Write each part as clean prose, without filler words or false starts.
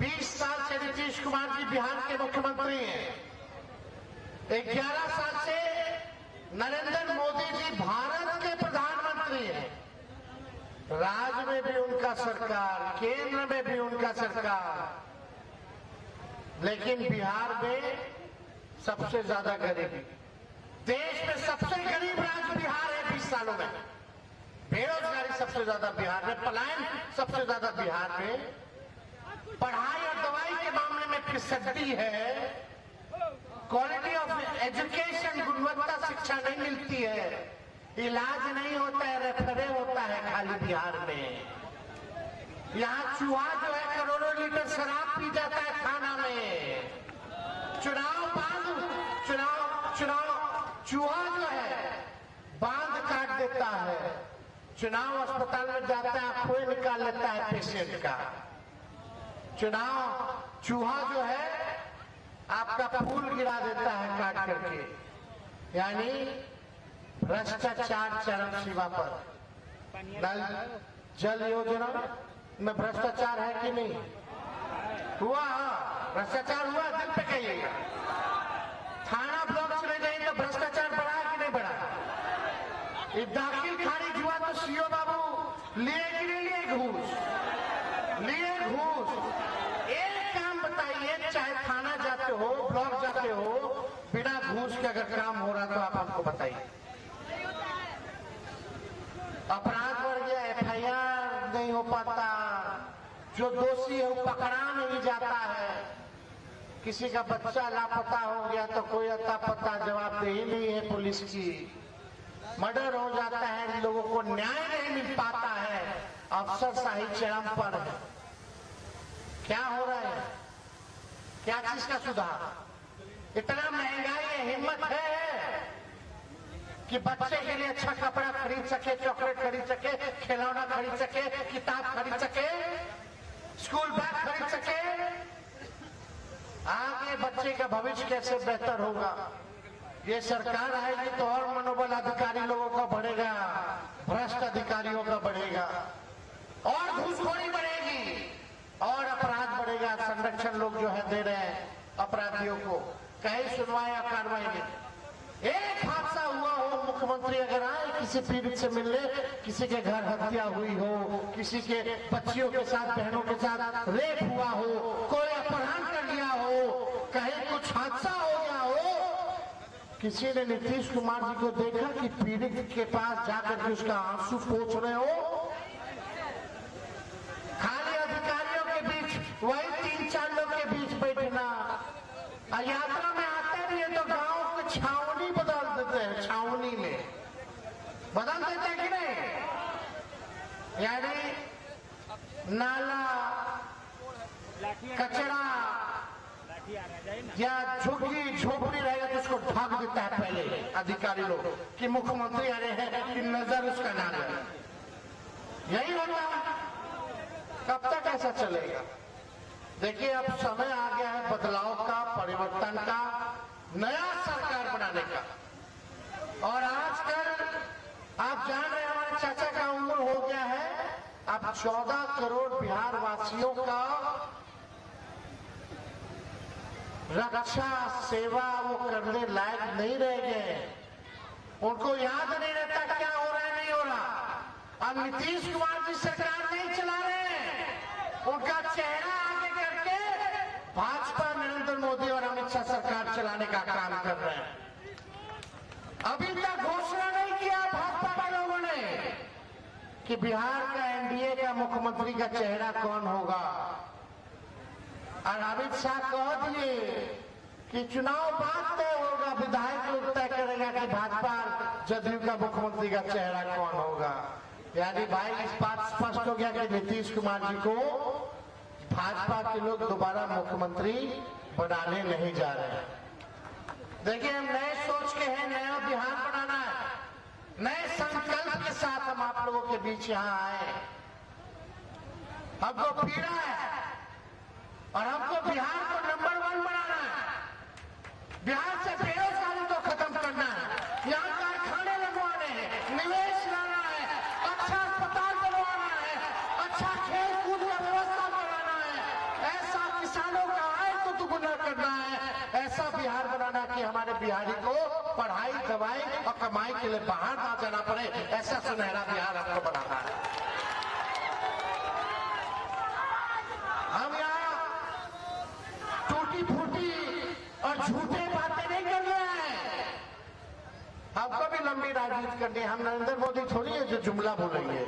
20 साल से नीतीश कुमार जी बिहार के मुख्यमंत्री हैं। 11 साल से नरेंद्र मोदी जी भारत के प्रधानमंत्री हैं। राज्य में भी उनका सरकार, केंद्र में भी उनका सरकार, लेकिन बिहार में सबसे ज्यादा गरीबी। देश में सबसे गरीब राज्य बिहार है 20 सालों में। बेरोजगारी सबसे ज्यादा बिहार में, पलायन सबसे ज्यादा बिहार में, पढ़ाई और दवाई के मामले में फिसड्डी है, क्वालिटी ऑफ एजुकेशन, गुणवत्ता शिक्षा नहीं मिलती है, इलाज नहीं होता है, रेफरे होता है खाली बिहार में। यहाँ चूहा जो है करोड़ों लीटर शराब पी जाता है खाना में। चुनाव चूहा जो है बांध काट देता है, चुनाव अस्पताल में जाता है, खोए निकाल लेता है पेशेंट का। चुनाव चूहा जो है आपका फूल गिरा देता है काट करके। यानी भ्रष्टाचार चरम सीमा पर। नल जल योजना में भ्रष्टाचार है कि नहीं हुआ? भ्रष्टाचार हुआ, दिल पे कहिएगा। थाना ब्लॉक चले जाए तो भ्रष्टाचार बढ़ा कि नहीं बढ़ा? दाखिल खारिज हुआ तो सीओ बाबू लिए कि नहीं लिए घूस? लिए घूस। एक काम बताइए, चाहे थाना जाते हो, ब्लॉक जाते हो, बिना घूस के अगर काम हो रहा तो आप हमको बताइए। अपराध बढ़ गया, एफआईआर नहीं हो पाता, जो दोषी है वो पकड़ा नहीं जाता है। किसी का बच्चा लापता हो गया तो कोई अता पता जवाबदेही नहीं है पुलिस की। मर्डर हो जाता है, लोगों को न्याय नहीं मिल पाता है, अफसरशाही चरम पर है। क्या हो रहा है? क्या चीज का सुधार? इतना महंगाई है, हिम्मत है कि बच्चे के लिए अच्छा कपड़ा खरीद सके, चॉकलेट खरीद सके, खिलौना खरीद सके, किताब खरीद सके, स्कूल बैग खरीद सके। आगे बच्चे का भविष्य कैसे बेहतर होगा? ये सरकार आएगी तो और मनोबल अधिकारी लोगों का बढ़ेगा, भ्रष्ट अधिकारियों का बढ़ेगा, और घूसखोरी बढ़ेगी, और अपराध बढ़ेगा। संरक्षण लोग जो है दे रहे हैं अपराधियों को, कहीं सुनवाई या कार्रवाई नहीं। एक हादसा हुआ हो, मुख्यमंत्री अगर आए किसी पीड़ित से मिलने, किसी के घर हत्या हुई हो, किसी के बच्चियों के साथ, बहनों के साथ रेप हुआ हो, कोई अपहरण कर लिया हो, कहीं कुछ हादसा हो गया हो, किसी ने नीतीश कुमार जी को देखा कि पीड़ित के पास जाकर के उसका आंसू पोंछ रहे हो? खाली अधिकारियों के बीच, वही 3-4 लोग के बीच बैठना। यात्रा में आते भी है तो गांव को छावनी बदल देते हैं, छावनी में बदल देते हैं कि नहीं? यानी नाला, कचरा या झुग्गी झोपड़ी रहेगा तो उसको ढक देता है पहले अधिकारी लोग कि मुख्यमंत्री आ रहे हैं, कि नजर उसका ना लगे। यही होता है। कब तक ऐसा चलेगा? देखिए, अब समय आ गया है बदलाव का, परिवर्तन का, नया सरकार बनाने का। और आजकल आप जान रहे हैं, हमारे चाचा का उम्र हो गया है, अब 14 करोड़ बिहार वासियों का रक्षा सेवा वो करने लायक नहीं रह गए। उनको याद नहीं रहता क्या हो रहा है, नहीं हो रहा। अब नीतीश कुमार जी सरकार नहीं चला रहे हैं, उनका चेहरा आगे करके भाजपा, नरेंद्र मोदी और अमित शाह सरकार चलाने का काम कर रहे हैं। अभी तक घोषणा नहीं किया भाजपा के लोगों ने कि बिहार का एनडीए का मुख्यमंत्री का चेहरा कौन होगा। और अमित शाह कह दिए कि चुनाव बाद तय होगा, विधायक लोग तय करेगा कि भाजपा जदयू का मुख्यमंत्री का चेहरा कौन होगा। यानी भाई इस बात स्पष्ट हो गया कि नीतीश कुमार जी को भाजपा के लोग दोबारा मुख्यमंत्री बनाने नहीं जा रहे हैं। देखिए, हम नए सोच के हैं, नया बिहार बनाना है, नए संकल्प के साथ हम आप लोगों के बीच यहाँ आए। हमको पीड़ा है और हमको बिहार को नंबर 1 बनाना है। बिहार से बेरोजगारी को खत्म करना है, यहाँ कारखाने लगवाने हैं, निवेश लाना है, अच्छा अस्पताल बनवाना है, अच्छा खेल कूद का व्यवस्था बनाना है, ऐसा दुगुना करना है, ऐसा बिहार बनाना कि हमारे बिहारी को पढ़ाई दवाई और कमाई के लिए बाहर ना जाना पड़े, ऐसा सुनहरा बिहार हमको बनाना है। हम यहाँ टूटी फूटी और झूठे बातें नहीं कर रहे हैं। हमको भी लंबी राजनीति करनी है। हम नरेंद्र मोदी थोड़ी है जो जुमला बोलेंगे।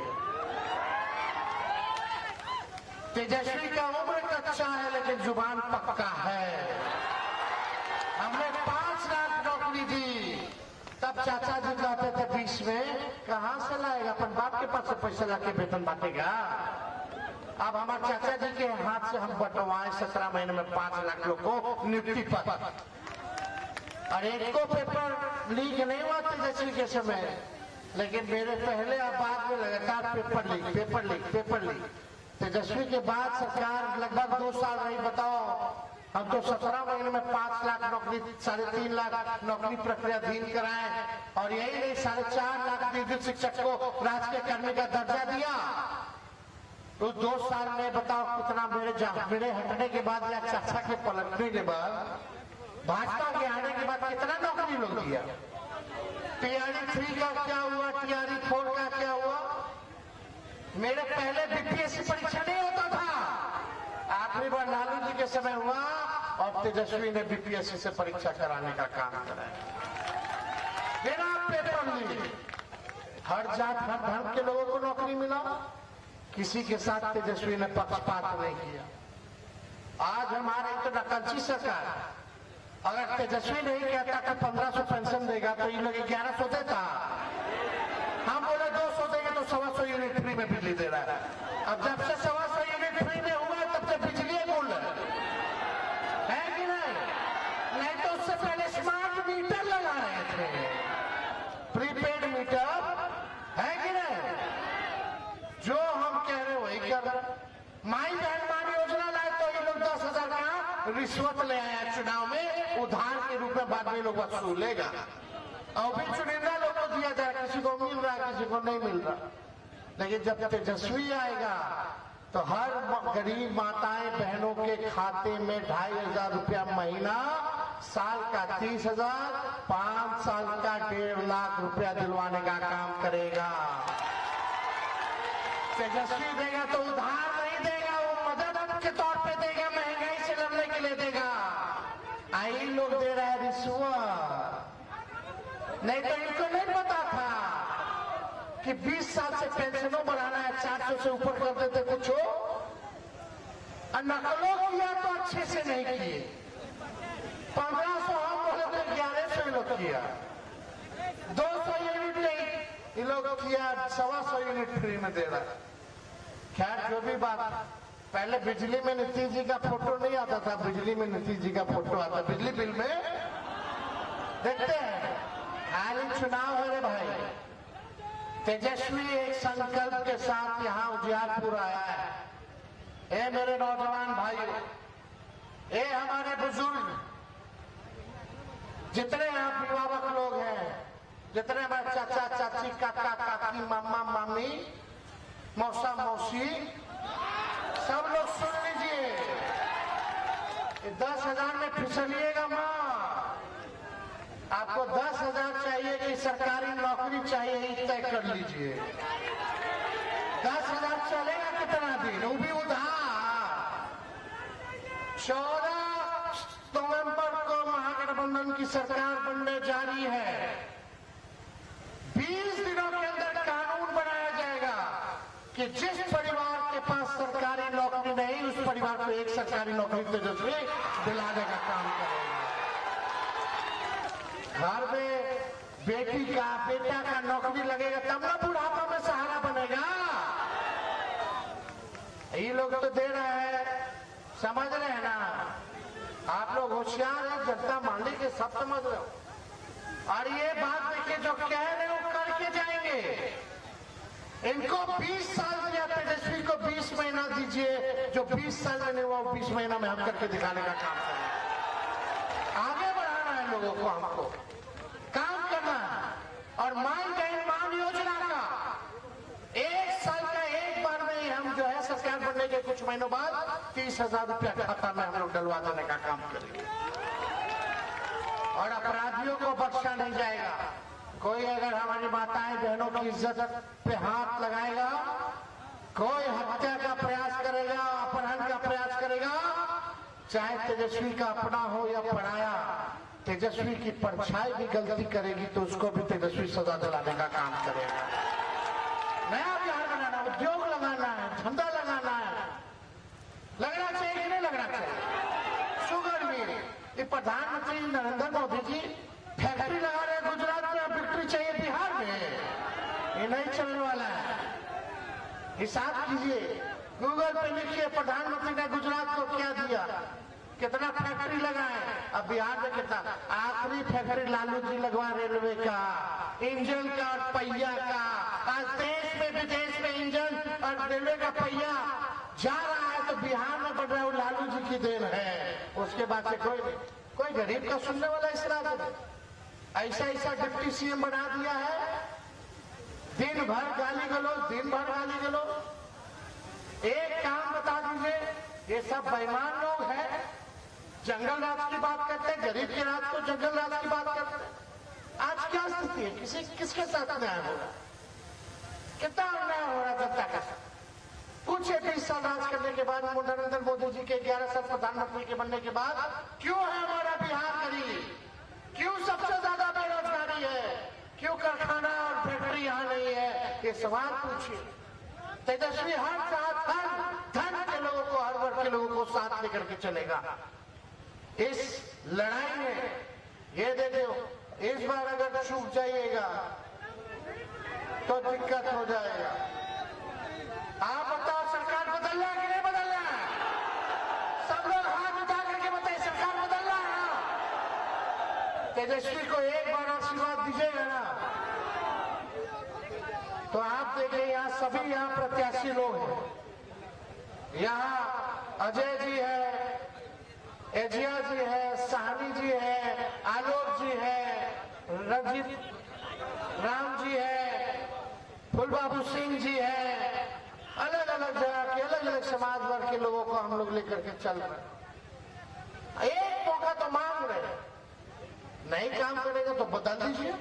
तेजस्वी का उम्र कच्चा है लेकिन जुबान पक्का है। हमने 5 लाख नौकरी दी, तब चाचा जी कहते थे 20 में कहां से लाएगा, अपन बाप के पास से पैसा लाके वेतन बांटेगा। अब हमारे चाचा जी के हाथ से हम बंटवाए 17 महीने में 5 लाख लोग को नियुक्ति पर, और एक को पेपर लीक नहीं हुआ तेजस्वी के समय, लेकिन मेरे पहले और बाद में लगातार पेपर लीक। तेजस्वी के बाद सरकार लगभग 2 साल रही। बताओ, हम तो 17 महीने में 5 लाख नौकरी, 3.5 लाख नौकरी प्रक्रियाधीन कराए, और यही नहीं 4.5 लाख नियोजित शिक्षक को राजकीय कर्मी का दर्जा दिया। तो 2 साल में बताओ कितना मेरे हटने के बाद या चाचा के पलटने के बाद, भाजपा के आने के बाद कितना नौकरी लोग दिया। टीआरई 3 का क्या हुआ, टीआरई 4 का क्या हुआ। मेरे पहले बीपीएससी परीक्षा नहीं होता था, आखिरी बार लालू जी के समय हुआ, और तेजस्वी ने बीपीएससी से परीक्षा कराने का काम कराया। बिना पेपर लिए हर जात हर धर्म के लोगों को नौकरी मिला, किसी के साथ तेजस्वी ने पक्षपात नहीं किया। आज हमारे तो नकलची सरकार, अगर तेजस्वी नहीं कहता कि 1500 पेंशन देगा तो इन लोग 1100 देता। हम बोले 200 देंगे तो 125 यूनिट फ्री में बिजली दे रहा है। अब जब से 125 यूनिट फ्री में हुआ तब से बिजली गुल है कि नहीं तो उससे पहले स्मार्ट मीटर लगा रहे थे, प्रीपेड मीटर है कि नहीं। जो हम कह रहे वही कर रहे। माई बहन मान योजना लाए तो ये लोग 10,000 का रिश्वत ले आया चुनाव में, उधार के रूप में बाद में लोग वसूलेगा, और भी चुनिंदा लोग को दिया जाए, किसी को मिल रहा किसी को नहीं मिल रहा। लेकिन जब तेजस्वी आएगा तो हर गरीब माताएं बहनों के खाते में 2,500 रुपया महीना, साल का 30,000, 5 साल का 1.5 लाख रुपया दिलवाने का काम करेगा। तेजस्वी देगा तो उधार नहीं देगा, वो मदद के तौर पे देगा, महंगाई से लड़ने के लिए देगा। आई लोग दे रहा है रिश्वत, नहीं तो इनको नहीं पता था कि 20 साल से पेंशनों बढ़ाना है, 400 से ऊपर कर देते कुछ हो, और नकलों किया तो अच्छे से नहीं किए। 1500 हम बोले तो 1100 लोग किया, 200 यूनिट नहीं, ये लोग किया 125 यूनिट फ्री में दे रहा है। खैर जो भी बात, पहले बिजली में नीतीश जी का फोटो नहीं आता था, बिजली में नीतीश जी का फोटो आता, बिजली बिल में देखते हैं। हाल ही चुनाव है रे भाई, तेजस्वी एक संकल्प के साथ यहाँ उजियारपुर आया है। ए मेरे नौजवान भाइयों, ए हमारे बुजुर्ग, जितने यहाँ अभिभावक लोग हैं, जितने हमारे चाचा चाची, काका काकी, मामा मामी, मौसा मौसी, सब लोग सुन लीजिए। 10,000 में फिसलिएगा माँ। आपको 10,000 चाहिए कि सरकारी नौकरी चाहिए, ही तय कर लीजिए। 10,000 चलेगा कितना दिन, वो भी उधार। 14 नवंबर को महागठबंधन की सरकार बनने जा रही है। 20 दिनों के अंदर कानून बनाया जाएगा कि जिस परिवार के पास सरकारी नौकरी नहीं, उस परिवार को एक सरकारी नौकरी तेजस्वी दिलाने का काम करेगा। घर में बेटी का बेटा का नौकरी लगेगा तब ना बुढ़ापा में सहारा बनेगा। ये लोग तो दे रहे हैं, समझ रहे हैं ना। आप लोग होशियार हैं, जनता मान ली के सब समझ रहे हो। और ये बात देखिए, जो कह रहे हो करके जाएंगे। इनको 20 साल दिया, तेजस्वी को 20 महीना दीजिए, जो 20 साल में नहीं हुआ 20 महीना में हम करके दिखाने का काम करेंगे। आगे बढ़ाना है लोगों को, हमको काम करना है। और मान योजना का 1 साल का एक बार में ही हम जो है सरकार बनने के कुछ महीनों बाद 30,000 रुपया खाता में हम लोग डलवा देने का काम करेंगे और अपराधियों को बख्शा नहीं जाएगा। कोई अगर हमारी माताएं बहनों की इज्जत पे हाथ लगाएगा, कोई हत्या का प्रयास करेगा, अपहरण का प्रयास करेगा, चाहे तेजस्वी का अपना हो या पराया, तेजस्वी की परछाई भी गलती करेगी तो उसको भी तेजस्वी सजा दिलाने का काम करेगा। नया बिहार बनाना, उद्योग लगाना है, धंधा लगाना है, लगना चाहिए कि नहीं लगना चाहिए? शुगर मिल, ये प्रधानमंत्री नरेंद्र मोदी जी फैक्ट्री लगा रहे गुजरात में, बिक्री चाहिए बिहार में, ये नहीं चलने वाला है। हिसाब कीजिए, गूगल पे लिखिए प्रधानमंत्री ने गुजरात को क्या दिया, कितना फैक्ट्री लगाए, अब बिहार में कितना। आखिरी फैक्ट्री लालू जी लगवा रेलवे का, इंजन का और पहिया का। आज देश में विदेश में इंजन और रेलवे का पहिया जा रहा है तो बिहार में बढ़ रहा है, लालू जी की देन है। उसके बाद से कोई गरीब का सुनने वाला इस राज्य में ऐसा ऐसा डिप्टी सीएम बना दिया है, दिन भर गाली गलौज, दिन भर गाली गलौज। एक काम बता दीजिए, ये सब बेईमान लोग हैं, जंगल राज की बात करते हैं, गरीब के राज को जंगल राज की बात करते हैं। आज क्या स्थिति है, किसके साथ अन्याय हो रहा, कितना अन्याय हो रहा जनता का साथ। कुछ 20 साल राज करने के बाद, नरेंद्र मोदी जी के 11 साल प्रधानमंत्री के बनने के बाद क्यों है हमारा बिहार गरीब, क्यों सबसे ज्यादा बेरोजगारी है, क्यों कारखाना और फैक्ट्री यहाँ नहीं है, ये सवाल पूछिए। तेजस्वी हर धन के लोगों को, हर वर्ग के लोगों को साथ लेकर के चलेगा। इस लड़ाई में ये दे दो, इस बार अगर चूक जाइएगा तो दिक्कत हो जाएगा। आप बताओ, सरकार बदलना है कि नहीं बदलना है? सब लोग हाथ उठा करके बताइए, सरकार बदलना है ना? तेजस्वी को एक बार आशीर्वाद दीजिएगा ना, तो आप देखिए यहाँ सभी यहाँ प्रत्याशी लोग हैं। यहाँ अजय जी है, एजिया जी है, साहनी जी है, आलोक जी है, रंजीत राम जी है, फुलबाबू सिंह जी है, अलग अलग जगह के अलग अलग समाज वर्ग के लोगों को हम लोग लेकर के चल रहे। एक मौका तो मांग रहे, नहीं काम करेगा तो बदल दीजिए,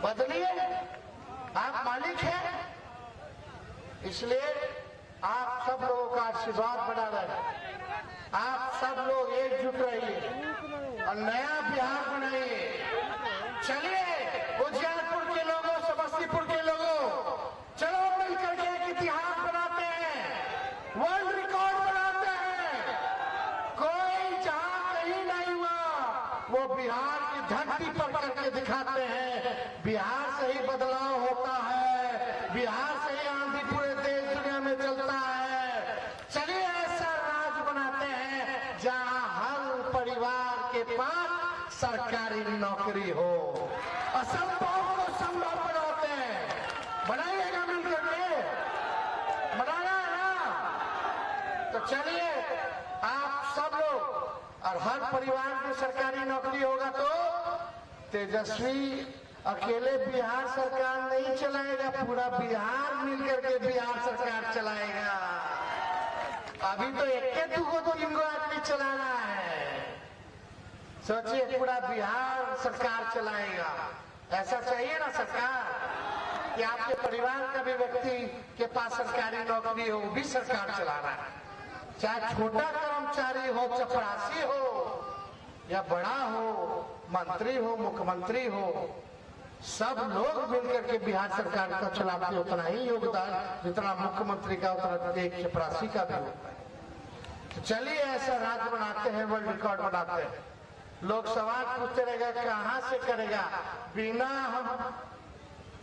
बदलिए, आप मालिक हैं। इसलिए आप सब लोगों का आशीर्वाद बना रहे, आप सब लोग एकजुट रहिए और नया बिहार बनाइए। चलिए उजियारपुर के लोगों, समस्तीपुर के लोगों, चलो मिलकर के एक इतिहास बनाते हैं, वर्ल्ड रिकॉर्ड बनाते हैं। कोई जहां कहीं नहीं हुआ वो बिहार की धरती पर करके दिखाते हैं। बिहार से ही बदलाव होता है, बिहार से ही आंधी पूरे देश दुनिया में चलता है। चलिए ऐसा राज बनाते हैं जहां हर परिवार के पास सरकारी नौकरी हो, असंभव को संभव बनाते हैं। बनाइएगा मिलकर के, बनाना है ना? तो चलिए आप सब लोग, और हर परिवार में सरकारी नौकरी होगा तो तेजस्वी अकेले बिहार सरकार नहीं चलाएगा, पूरा बिहार मिलकर के बिहार सरकार चलाएगा। अभी तो एक दुगो तो 3 आदमी चलाना है, सोचिए पूरा बिहार सरकार चलाएगा। ऐसा चाहिए ना सरकार कि आपके परिवार का भी व्यक्ति के पास सरकारी नौकरी हो, वो भी सरकार चला रहा है, चाहे छोटा कर्मचारी हो, चपरासी हो या बड़ा हो, मंत्री हो, मुख्यमंत्री हो, सब लोग मिलकर के बिहार सरकार का चलाते, उतना ही योगदान जितना मुख्यमंत्री का उतना एक चपरासी का भी होता है। तो चलिए ऐसा राज्य बनाते हैं, वर्ल्ड रिकॉर्ड बनाते हैं। लोग सवाल पूछते रहेगा कहां से करेगा, बिना हम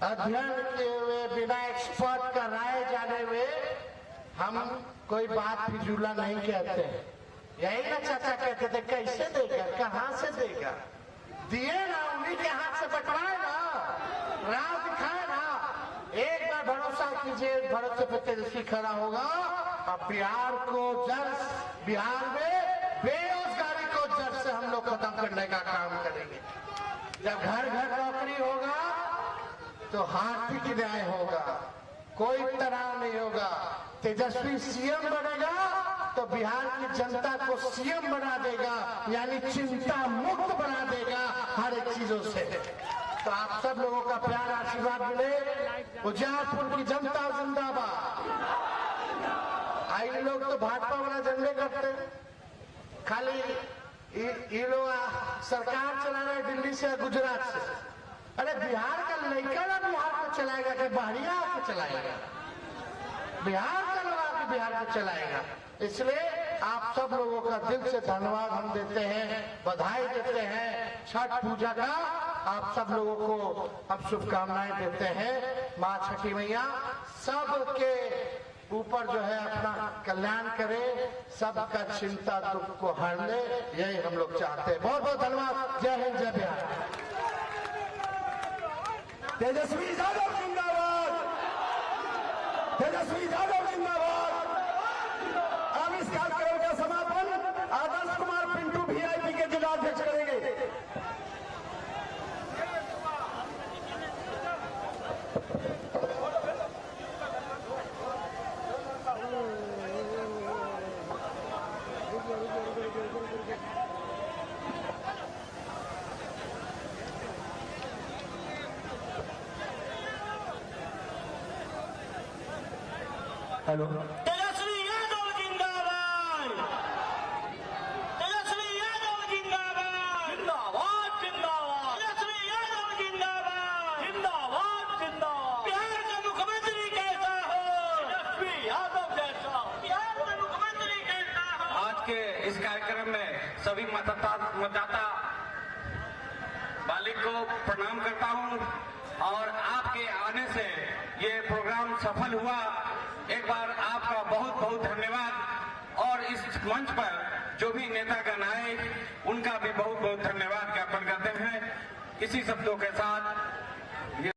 अध्ययन किए हुए, बिना एक्सपर्ट का राय जाने हुए हम कोई बात फिजूला नहीं कहते। यही ना चाचा कहते थे, कैसे देगा, कहां से देगा, दिए ना, उन्हीं के हाथ से बंटवाए ना, राह दिखाए ना। एक बार भरोसा कीजिए, भरोसे पे तेजस्वी खड़ा होगा और बिहार को बिहार में बेरोजगारी को जड़ से हम लोग खत्म करने का काम करेंगे। जब घर घर नौकरी होगा तो हाथ भी न्याय होगा, कोई तनाव नहीं होगा। तेजस्वी सीएम बनेगा तो बिहार की जनता को सीएम बना देगा, यानी चिंता मुक्त बना देगा हर एक चीजों से। तो आप सब लोगों का प्यार आशीर्वाद मिले। उजियारपुर की जनता जिंदाबाद। आई लोग तो भाजपा वाला झंडे करते, खाली ये लोग सरकार चला रहे दिल्ली से गुजरात से। अरे बिहार का लड़का ना बिहार को चलाएगा कि बाहरिया आके चलाएगा? बिहार का लोग आके बिहार को चलाएगा। इसलिए आप सब लोगों का दिल से धन्यवाद हम देते हैं, बधाई देते हैं। छठ पूजा का आप सब लोगों को हम शुभकामनाएं देते हैं। माँ छठी मैया सबके ऊपर जो है अपना कल्याण करे, सबका चिंता दुख को हर ले, यही हम लोग चाहते हैं। बहुत बहुत धन्यवाद। जय हिंद, जय बिहार। तेजस्वी यादव जिंदाबाद, तेजस्वी यादव जिंदाबाद। अब इस कार्यक्रम का समापन आदर्श कुमार पिंटू वीआईपी के जिलाध्यक्ष करेंगे। हेलो, तेजस्वी यादव जिंदाबाद, तेजस्वी यादव जिंदाबाद, जिंदाबाद जिंदाबाद, तेजस्वी यादव जिंदाबाद, जिंदाबाद जिंदाबाद। बिहार का मुख्यमंत्री कैसा हो? तेजस्वी यादव जैसा। बिहार का मुख्यमंत्री कैसा हो? आज के इस कार्यक्रम में सभी मतदाता मालिक को प्रणाम करता हूं और आपके आने से ये प्रोग्राम सफल हुआ। एक बार आपका बहुत बहुत धन्यवाद। और इस मंच पर जो भी नेतागण आए उनका भी बहुत बहुत धन्यवाद ज्ञापन करते हैं। इसी शब्दों के साथ